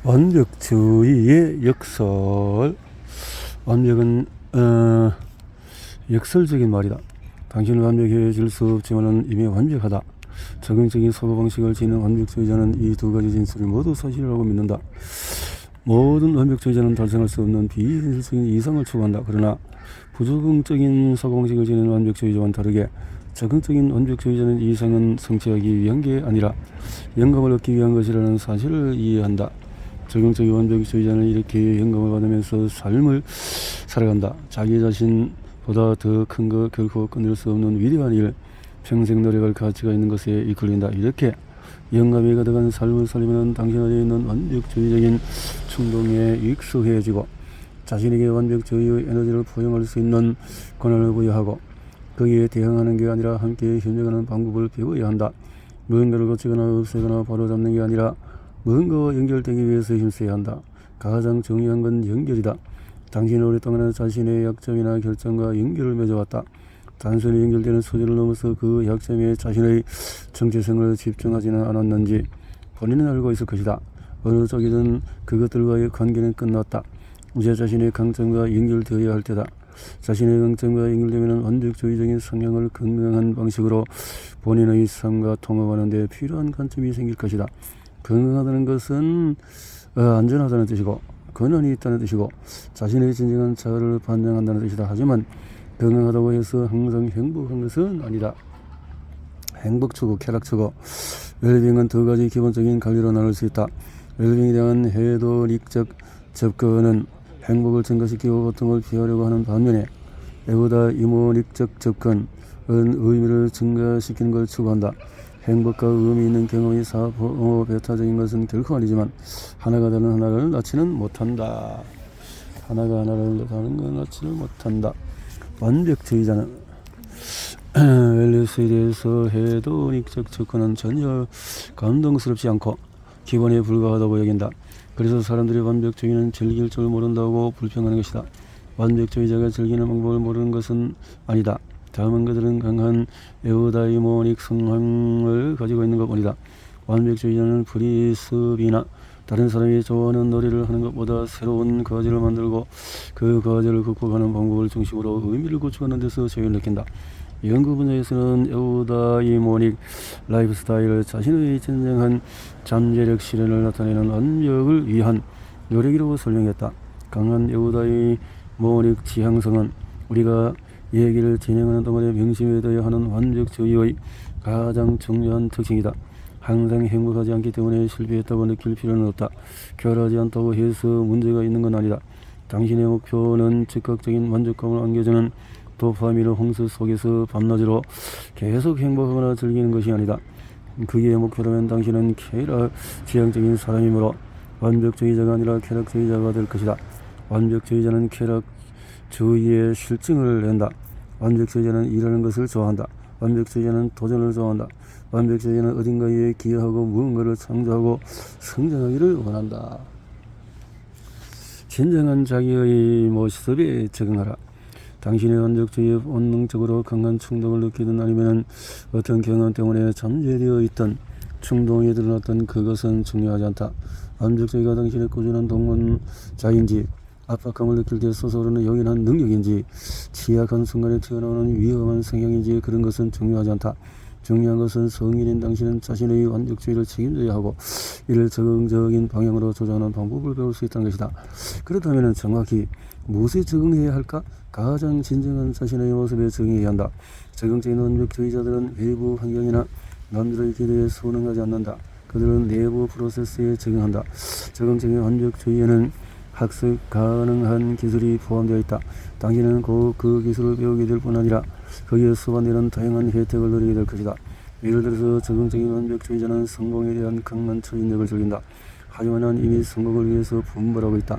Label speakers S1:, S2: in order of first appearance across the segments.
S1: 완벽주의의 역설. 완벽은 역설적인 말이다. 당신은 완벽해질 수 없지만 이미 완벽하다. 적응적인 사고방식을 지닌 완벽주의자는 이 두 가지 진술이 모두 사실이라고 믿는다. 모든 완벽주의자는 달성할 수 없는 비현실적인 이상을 추구한다. 그러나 부적응적인 사고방식을 지닌 완벽주의자와는 다르게 적응적인 완벽주의자는 이상은 성취하기 위한 게 아니라 영감을 얻기 위한 것이라는 사실을 이해한다. 적응적인 완벽주의자는 이렇게 영감을 받으면서 삶을 살아간다. 자기 자신보다 더 큰 것, 결코 끝낼 수 없는 위대한 일, 평생 노력할 가치가 있는 것에 이끌린다. 이렇게 영감이 가득한 삶을 살리면 당신 안에 있는 완벽주의적인 충동에 익숙해지고 자신에게 완벽주의의 에너지를 포용할 수 있는 권한을 부여하고 거기에 대항하는 게 아니라 함께 협력하는 방법을 배워야 한다. 무언가를 고치거나 없애거나 바로잡는 게 아니라 무언가와 연결되기 위해서 힘써야 한다. 가장 중요한 건 연결이다. 당신은 오랫동안 자신의 약점이나 결정과 연결을 맺어왔다. 단순히 연결되는 소재를 넘어서 그 약점에 자신의 정체성을 집중하지는 않았는지 본인은 알고 있을 것이다. 어느 쪽이든 그것들과의 관계는 끝났다. 이제 자신의 강점과 연결되어야 할 때다. 자신의 강점과 연결되면 완벽주의적인 성향을 건강한 방식으로 본인의 삶과 통합하는 데 필요한 관점이 생길 것이다. 건강하다는 것은 안전하다는 뜻이고 권한이 있다는 뜻이고 자신의 진정한 자아를 반영한다는 뜻이다. 하지만 건강하다고 해서 항상 행복한 것은 아니다. 행복 추구, 쾌락 추구, 웰빙은 두 가지 기본적인 관리로 나눌 수 있다. 웰빙에 대한 해도릭적 접근은 행복을 증가시키고 고통을 피하려고 하는 반면에 에우다이모닉적 접근은 의미를 증가시키는 걸 추구한다. 행복과 의미 있는 경험이 사보 배타적인 것은 결코 아니지만 하나가 다른 하나를 낳지는 못한다. 하나가 하나를 다른 걸 낳지는 못한다. 완벽주의자는 웰리스에 대해서 해도닉적 접근은 전혀 감동스럽지 않고 기본에 불과하다고 여긴다. 그래서 사람들이 완벽주의는 즐길 줄 모른다고 불평하는 것이다. 완벽주의자가 즐기는 방법을 모르는 것은 아니다. 다만 그들은 강한 에우다이모닉 성향을 가지고 있는 것뿐이다. 완벽주의자는 프리스비나 다른 사람이 좋아하는 놀이를 하는 것보다 새로운 과제를 만들고 그 과제를 극복하는 방법을 중심으로 의미를 구축하는 데서 재미를 느낀다. 연구 분야에서는 에우다이모닉 라이프 스타일을 자신의 진정한 잠재력 실현을 나타내는 완벽을 위한 노력이라고 설명했다. 강한 에우다이모닉 지향성은 우리가 얘기를 진행하는 동안에 명심해둬야 하는 완벽주의의 가장 중요한 특징이다. 항상 행복하지 않기 때문에 실패했다고 느낄 필요는 없다. 결하지 않다고 해서 문제가 있는 건 아니다. 당신의 목표는 즉각적인 만족감을 안겨주는 도파민 홍수 속에서 밤낮으로 계속 행복하거나 즐기는 것이 아니다. 그게 목표라면 당신은 쾌락 지향적인 사람이므로 완벽주의자가 아니라 쾌락주의자가 될 것이다. 완벽주의자는 쾌락주의의 실증을 낸다. 완벽주의자는 일하는 것을 좋아한다. 완벽주의자는 도전을 좋아한다. 완벽주의자는 어딘가에 기여하고 무언가를 창조하고 성장하기를 원한다. 진정한 자기의 모습에 적응하라. 당신의 완벽주의에 본능적으로 강한 충동을 느끼든 아니면 어떤 경험 때문에 잠재되어 있던 충동이 드러났던 그것은 중요하지 않다. 완벽주의가 당신의 꾸준한 동반자인지 압박감을 느낄 때 솟아오르는 용인한 능력인지 취약한 순간에 튀어나오는 위험한 성향인지 그런 것은 중요하지 않다. 중요한 것은 성인인 당신은 자신의 완벽주의를 책임져야 하고 이를 적응적인 방향으로 조정하는 방법을 배울 수 있다는 것이다. 그렇다면 정확히 무엇에 적응해야 할까? 가장 진정한 자신의 모습에 적응해야 한다. 적응적인 완벽주의자들은 외부 환경이나 남들의 기대에 순응하지 않는다. 그들은 내부 프로세스에 적응한다. 적응적인 완벽주의에는 학습 가능한 기술이 포함되어 있다. 당신은 곧 그 기술을 배우게 될 뿐 아니라 거기에 수반되는 다양한 혜택을 누리게 될 것이다. 예를 들어서 적응적인 완벽주의자는 성공에 대한 강한 추진력을 즐긴다. 하지만 이미 성공을 위해서 분발하고 있다.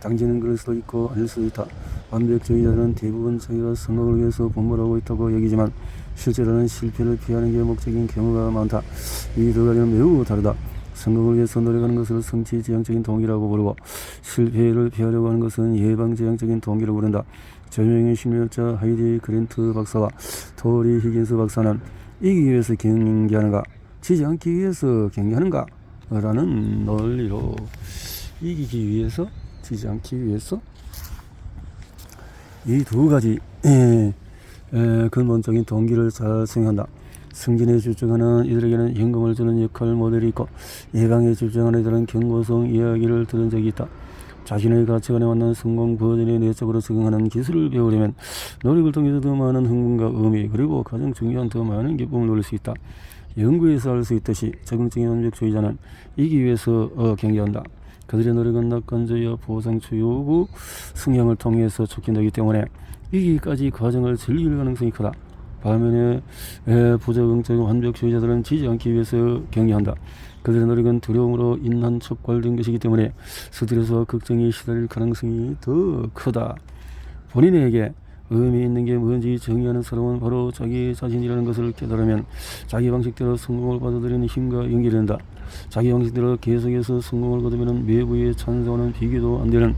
S1: 당신은 그럴 수도 있고 아닐 수도 있다. 완벽주의자는 대부분 자기가 성공을 위해서 분발하고 있다고 여기지만 실제로는 실패를 피하는 게 목적인 경우가 많다. 이 두 가지는 매우 다르다. 성공을 위해서 노력하는 것을 성취지향적인 동기라고 부르고 실패를 피하려고 하는 것은 예방지향적인 동기라고 부른다. 저명의 심리학자 하이디 그랜트 박사와 토리 히긴스 박사는 이기기 위해서 경기하는가 지지 않기 위해서 경기하는가 라는 논리로 이기기 위해서, 지지 않기 위해서 이 두 가지 근본적인 동기를 잘 수행한다. 승진에 집중하는 이들에게는 현금을 주는 역할 모델이 있고, 예강에 집중하는 이들은 경고성 이야기를 들은 적이 있다. 자신의 가치관에 맞는 성공 버전에 내적으로 적응하는 기술을 배우려면 노력을 통해서 더 많은 흥분과 의미, 그리고 가장 중요한 더 많은 기쁨을 누릴 수 있다. 연구에서 알 수 있듯이 적응적인 완벽주의자는 이기 위해서 경계한다. 그들의 노력은 낙관주의와 보상추 요구 성향을 통해서 촉진되기 때문에 이기기까지 과정을 즐길 가능성이 크다. 반면에 부적응적 완벽주의자들은 지지 않기 위해서 경계한다. 그들의 노력은 두려움으로 인한 촉발된 것이기 때문에 스트레스와 걱정이 시달릴 가능성이 더 크다. 본인에게 의미 있는 게 뭔지 정의하는 사람은 바로 자기 자신이라는 것을 깨달으면 자기 방식대로 성공을 받아들이는 힘과 연결된다. 자기 방식대로 계속해서 성공을 거두면 외부의 찬성하는 비교도 안 되는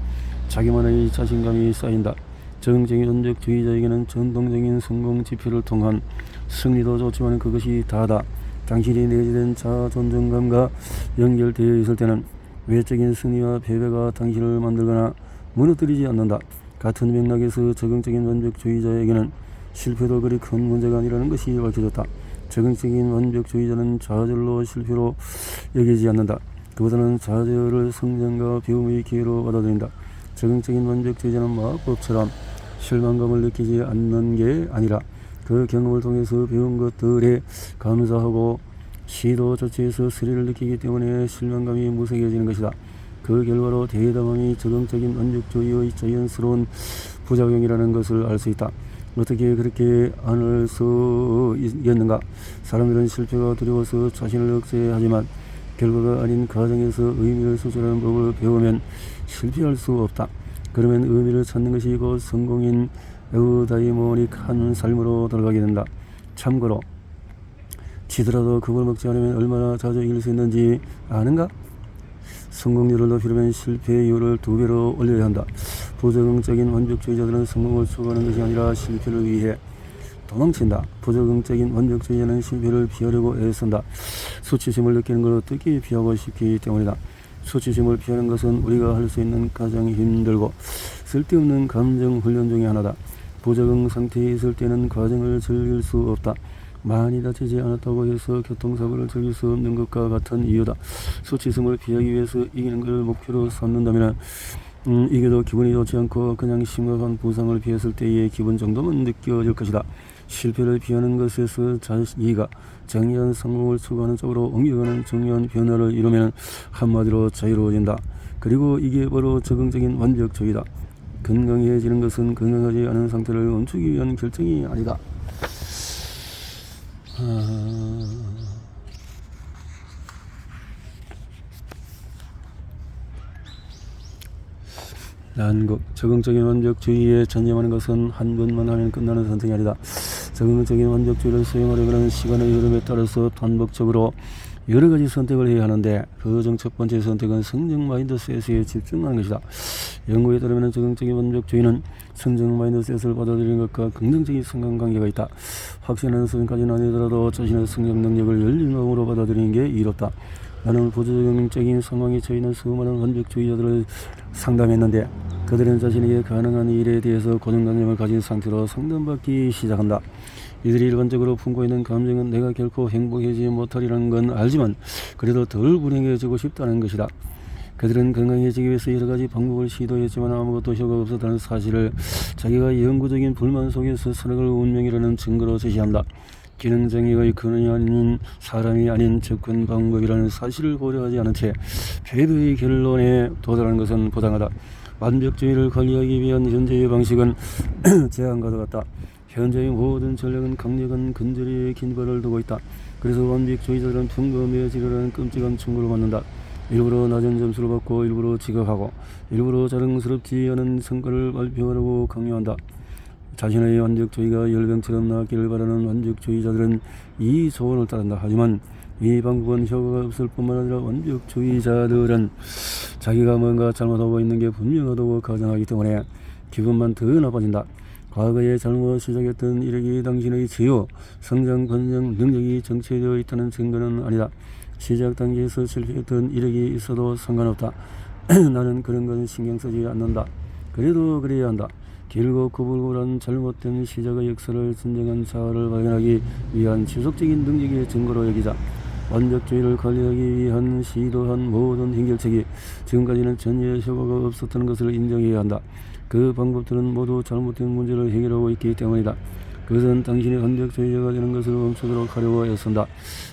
S1: 자기만의 자신감이 쌓인다. 적응적인 완벽주의자에게는 전통적인 성공 지표를 통한 승리도 좋지만 그것이 다다. 당신이 내재된 자아 존중감과 연결되어 있을 때는 외적인 승리와 패배가 당신을 만들거나 무너뜨리지 않는다. 같은 맥락에서 적응적인 완벽주의자에게는 실패도 그리 큰 문제가 아니라는 것이 밝혀졌다. 적응적인 완벽주의자는 좌절로 실패로 여기지 않는다. 그보다는 좌절을 성장과 배움의 기회로 받아들인다. 적응적인 완벽주의자는 마법처럼 실망감을 느끼지 않는 게 아니라 그 경험을 통해서 배운 것들에 감사하고 시도 조치에서 스릴을 느끼기 때문에 실망감이 무색해지는 것이다. 그 결과로 대담함이 적응적인 완벽주의의 자연스러운 부작용이라는 것을 알 수 있다. 어떻게 그렇게 안 할 수 있겠는가? 사람들은 실패가 두려워서 자신을 억제하지만 결과가 아닌 과정에서 의미를 수술하는 법을 배우면 실패할 수 없다. 그러면 의미를 찾는 것이 곧 성공인 다이모닉한 삶으로 돌아가게 된다. 참고로 지더라도 그걸 먹지 않으면 얼마나 자주 이길 수 있는지 아는가? 성공률을 높이려면 실패율을 2배로 올려야 한다. 부적응적인 완벽주의자들은 성공을 추구하는 것이 아니라 실패를 위해 도망친다. 부적응적인 완벽주의자는 실패를 피하려고 애쓴다. 수치심을 느끼는 걸 어떻게 피하고 싶기 때문이다. 수치심을 피하는 것은 우리가 할 수 있는 가장 힘들고 쓸데없는 감정 훈련 중에 하나다. 부적응 상태에 있을 때는 과정을 즐길 수 없다. 많이 다치지 않았다고 해서 교통사고를 즐길 수 없는 것과 같은 이유다. 수치심을 피하기 위해서 이기는 것을 목표로 삼는다면 이겨도 기분이 좋지 않고 그냥 심각한 부상을 피했을 때의 기분 정도만 느껴질 것이다. 실패를 피하는 것에서 자기가 정의한 성공을 추구하는 쪽으로 옮겨가는 중요한 변화를 이루면 한마디로 자유로워진다. 그리고 이게 바로 적응적인 완벽주의다. 건강해지는 것은 건강하지 않은 상태를 멈추기 위한 결정이 아니다. 난국 적응적인 완벽주의에 전념하는 것은 한 번만 하면 끝나는 선택이 아니다. 적응적인 완벽주의를 수행하려면 시간의 흐름에 따라서 반복적으로 여러 가지 선택을 해야 하는데 그 중 첫 번째 선택은 성장 마인드셋에 집중하는 것이다. 연구에 따르면 적응적인 완벽주의는 성장 마인드셋을 받아들이는 것과 긍정적인 상관관계가 있다. 확신하는 수준까지는 아니더라도 자신의 성장 능력을 열린 마음으로 받아들이는 게 이롭다. 나는 부적응적인 상황에 처해있는 수많은 완벽주의자들을 상담했는데 그들은 자신에게 가능한 일에 대해서 고정관념을 가진 상태로 상담받기 시작한다. 이들이 일반적으로 품고 있는 감정은 내가 결코 행복해지지 못하리라는 건 알지만 그래도 덜 불행해지고 싶다는 것이다. 그들은 건강해지기 위해서 여러 가지 방법을 시도했지만 아무것도 효과가 없었다는 사실을 자기가 영구적인 불만 속에서 살아갈 운명이라는 증거로 제시한다. 기능장애의 근원이 아닌 사람이 아닌 접근 방법이라는 사실을 고려하지 않은 채 패배의 결론에 도달하는 것은 부당하다. 완벽주의를 관리하기 위한 현재의 방식은 제한과 같다. 현재의 모든 전략은 강력한 근저리에 긴 발을 두고 있다. 그래서 완벽주의자들은 평범해지려는 끔찍한 충고를 받는다. 일부러 낮은 점수를 받고 일부러 지각하고 일부러 자랑스럽지 않은 성과를 발표하려고 강요한다. 자신의 완벽주의가 열병처럼 나기를 바라는 완벽주의자들은 이 조언을 따른다. 하지만 이 방법은 효과가 없을 뿐만 아니라 완벽주의자들은 자기가 뭔가 잘못하고 있는 게 분명하다고 가정하기 때문에 기분만 더 나빠진다. 과거에 잘못 시작했던 이력이 당신의 지요, 성장, 번영, 능력이 정체되어 있다는 증거는 아니다. 시작 단계에서 실패했던 이력이 있어도 상관없다. 나는 그런 건 신경 쓰지 않는다. 그래도 그래야 한다. 길고 구불구불한 잘못된 시작의 역사를 진정한 자아를 발견하기 위한 지속적인 능력의 증거로 여기자. 완벽주의를 관리하기 위한 시도한 모든 해결책이 지금까지는 전혀 효과가 없었다는 것을 인정해야 한다. 그 방법들은 모두 잘못된 문제를 해결하고 있기 때문이다. 그것은 당신이 완벽주의자가 되는 것을 멈추도록 하려고 애쓴다.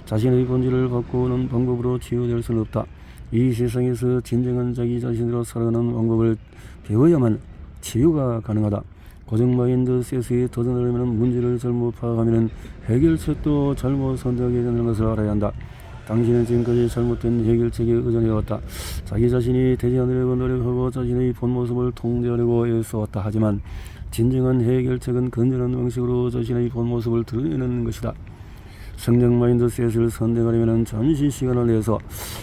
S1: 자신의 본질을 바꾸는 방법으로 치유될 수는 없다. 이 세상에서 진정한 자기 자신으로 살아가는 방법을 배워야만 치유가 가능하다. 고정 마인드 셋에 도전하려면 문제를 잘못 파악하면 해결책도 잘못 선택하게 되는 것을 알아야 한다. 당신은 지금까지 잘못된 해결책에 의존해왔다. 자기 자신이 되지 않으려고 노력하고 자신의 본 모습을 통제하려고 애써왔다. 하지만 진정한 해결책은 건전한 방식으로 자신의 본 모습을 드러내는 것이다. 성장 마인드셋을 선택하려면 잠시 시간을 내서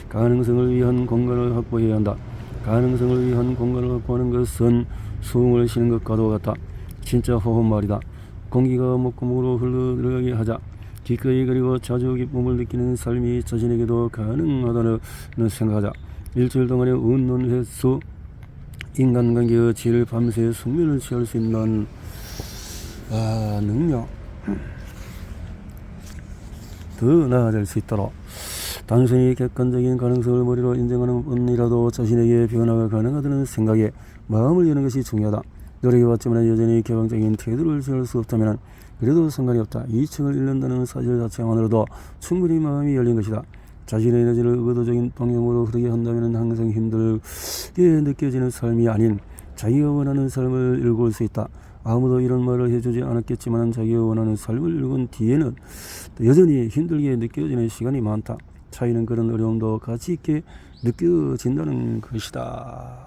S1: 가능성을 위한 공간을 확보해야 한다. 가능성을 위한 공간을 확보하는 것은 숨을 쉬는 것과도 같다. 진짜 호흡 말이다. 공기가 목구멍으로 흘러들어가게 하자. 기꺼이 그리고 자주 기쁨을 느끼는 삶이 자신에게도 가능하다는 생각하자. 일주일 동안의 웃는 횟수, 인간관계의 질, 밤새 숙면을 취할 수 있는 능력, 더 나아질 수 있도록 단순히 객관적인 가능성을 머리로 인정하는 뿐이라도 자신에게 변화가 가능하다는 생각에 마음을 여는 것이 중요하다. 노력해왔지만 여전히 개방적인 태도를 취할 수 없다면 그래도 상관이 없다. 이 책을 읽는다는 사실 자체만으로도 충분히 마음이 열린 것이다. 자신의 에너지를 의도적인 방향으로 흐르게 한다면 항상 힘들게 느껴지는 삶이 아닌 자기가 원하는 삶을 읽을 수 있다. 아무도 이런 말을 해주지 않았겠지만 자기가 원하는 삶을 읽은 뒤에는 여전히 힘들게 느껴지는 시간이 많다. 차이는 그런 어려움도 가치 있게 느껴진다는 것이다.